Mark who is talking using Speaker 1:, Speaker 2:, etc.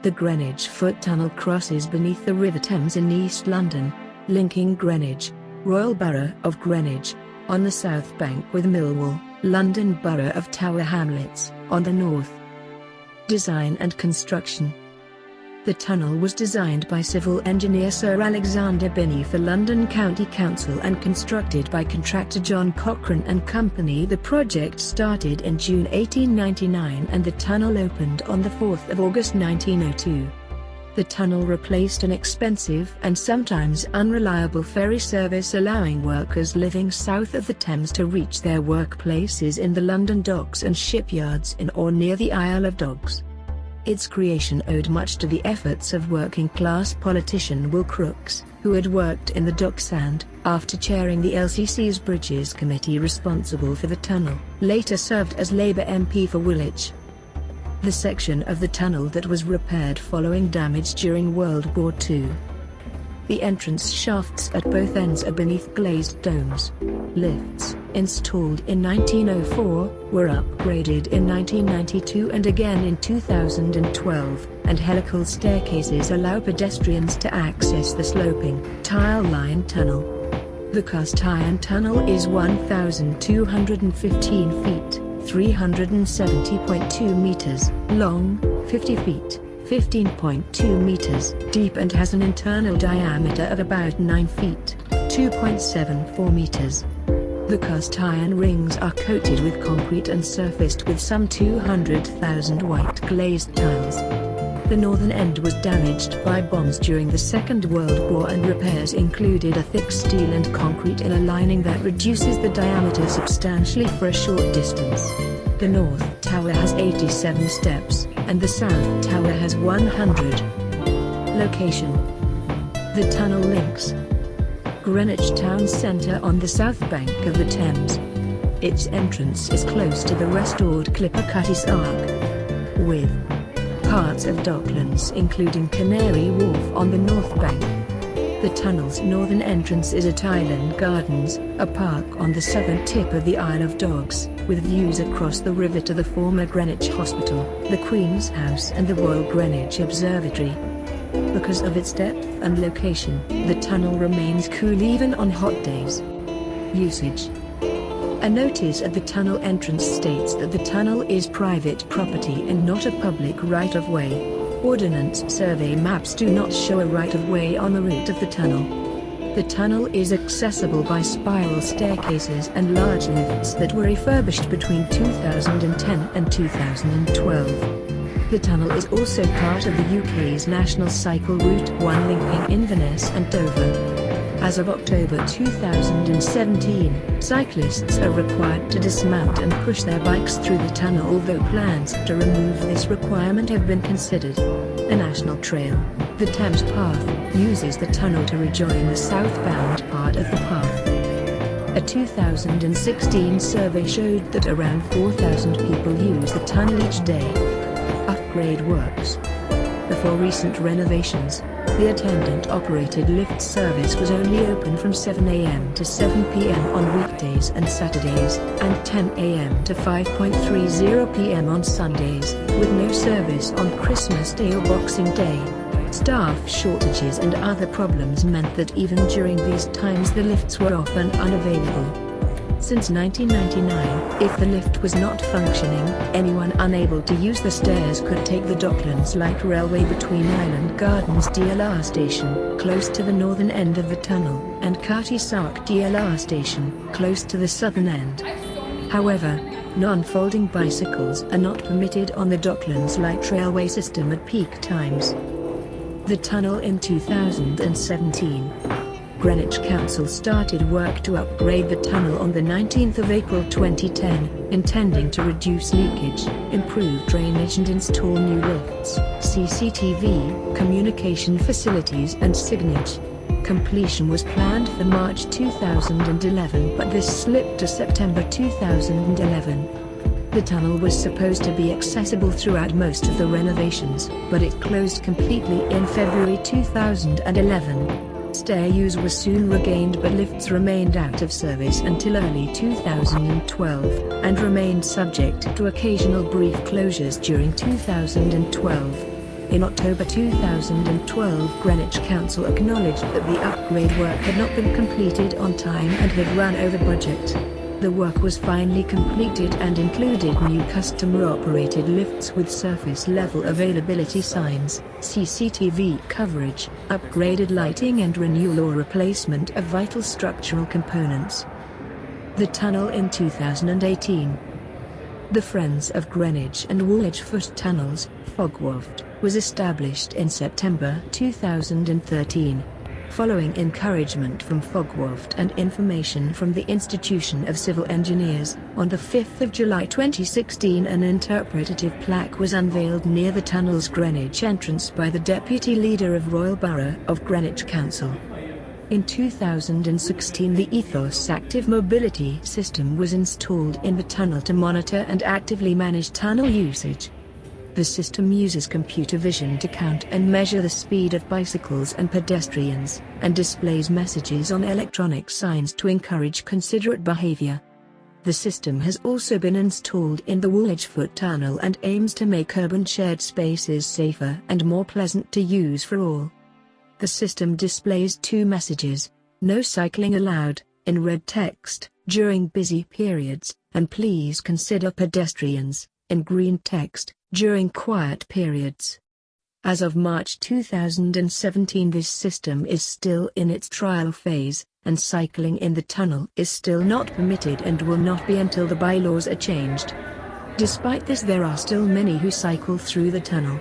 Speaker 1: The Greenwich Foot Tunnel crosses beneath the River Thames in East London, linking Greenwich, Royal Borough of Greenwich, on the south bank with Millwall, London Borough of Tower Hamlets, on the north. Design and construction. The tunnel was designed by civil engineer Sir Alexander Binnie for London County Council and constructed by contractor John Cochrane Co. The project started in June 1899 and the tunnel opened on the 4th of August 1902. The tunnel replaced an expensive and sometimes unreliable ferry service, allowing workers living south of the Thames to reach their workplaces in the London docks and shipyards in or near the Isle of Dogs. Its creation owed much to the efforts of working-class politician Will Crooks, who had worked in the docks and, after chairing the LCC's Bridges Committee responsible for the tunnel, later served as Labour MP for Woolwich. The section of the tunnel that was repaired following damage during World War II. The entrance shafts at both ends are beneath glazed domes. Lifts, installed in 1904, were upgraded in 1992 and again in 2012, and helical staircases allow pedestrians to access the sloping, tile-lined tunnel. The cast-iron tunnel is 1,215 feet, 370.2 meters, long, 50 feet, 15.2 meters, deep and has an internal diameter of about 9 feet, 2.74 meters. The cast-iron rings are coated with concrete and surfaced with some 200,000 white glazed tiles. The northern end was damaged by bombs during the Second World War and repairs included a thick steel and concrete inner lining that reduces the diameter substantially for a short distance. The north tower has 87 steps, and the south tower has 100. Location. The tunnel links Greenwich town centre on the south bank of the Thames. Its entrance is close to the restored Clipper Cutties Arc, with parts of docklands including Canary Wharf on the north bank. The tunnel's northern entrance is at Island Gardens, a park on the southern tip of the Isle of Dogs, with views across the river to the former Greenwich Hospital, the Queen's House and the Royal Greenwich Observatory. Because of its depth and location, the tunnel remains cool even on hot days. Usage. A notice at the tunnel entrance states that the tunnel is private property and not a public right-of-way. Ordnance survey maps do not show a right-of-way on the route of the tunnel. The tunnel is accessible by spiral staircases and large lifts that were refurbished between 2010 and 2012. The tunnel is also part of the UK's National Cycle Route 1 linking Inverness and Dover. As of October 2017, cyclists are required to dismount and push their bikes through the tunnel, although plans to remove this requirement have been considered. A national trail, the Thames Path, uses the tunnel to rejoin the southbound part of the path. A 2016 survey showed that around 4,000 people use the tunnel each day. Upgrade works. Before recent renovations, the attendant-operated lift service was only open from 7 a.m. to 7 p.m. on weekdays and Saturdays, and 10 a.m. to 5:30 p.m. on Sundays, with no service on Christmas Day or Boxing Day. Staff shortages and other problems meant that even during these times the lifts were often unavailable. Since 1999, if the lift was not functioning, anyone unable to use the stairs could take the Docklands Light Railway between Island Gardens DLR station, close to the northern end of the tunnel, and Cutties Arc DLR station, close to the southern end. However, non-folding bicycles are not permitted on the Docklands Light Railway system at peak times. The tunnel in 2017. Greenwich Council started work to upgrade the tunnel on the 19th of April 2010, intending to reduce leakage, improve drainage and install new lifts, CCTV, communication facilities and signage. Completion was planned for March 2011, but this slipped to September 2011. The tunnel was supposed to be accessible throughout most of the renovations, but it closed completely in February 2011. Stair use was soon regained, but lifts remained out of service until early 2012, and remained subject to occasional brief closures during 2012. In October 2012, Greenwich Council acknowledged that the upgrade work had not been completed on time and had run over budget. The work was finally completed and included new customer-operated lifts with surface-level availability signs, CCTV coverage, upgraded lighting and renewal or replacement of vital structural components. The tunnel in 2018. The Friends of Greenwich and Woolwich Foot Tunnels, FOGWAFT, was established in September 2013. Following encouragement from FOGWAFT and information from the Institution of Civil Engineers, on the 5th of July 2016 an interpretative plaque was unveiled near the tunnel's Greenwich entrance by the Deputy Leader of Royal Borough of Greenwich Council. In 2016 the Ethos Active Mobility System was installed in the tunnel to monitor and actively manage tunnel usage. The system uses computer vision to count and measure the speed of bicycles and pedestrians, and displays messages on electronic signs to encourage considerate behavior. The system has also been installed in the Woolwich Foot Tunnel and aims to make urban shared spaces safer and more pleasant to use for all. The system displays two messages: "No cycling allowed," in red text, during busy periods, and "Please consider pedestrians," in green text, during quiet periods. As of March 2017 this system is still in its trial phase, and cycling in the tunnel is still not permitted and will not be until the bylaws are changed. Despite this there are still many who cycle through the tunnel.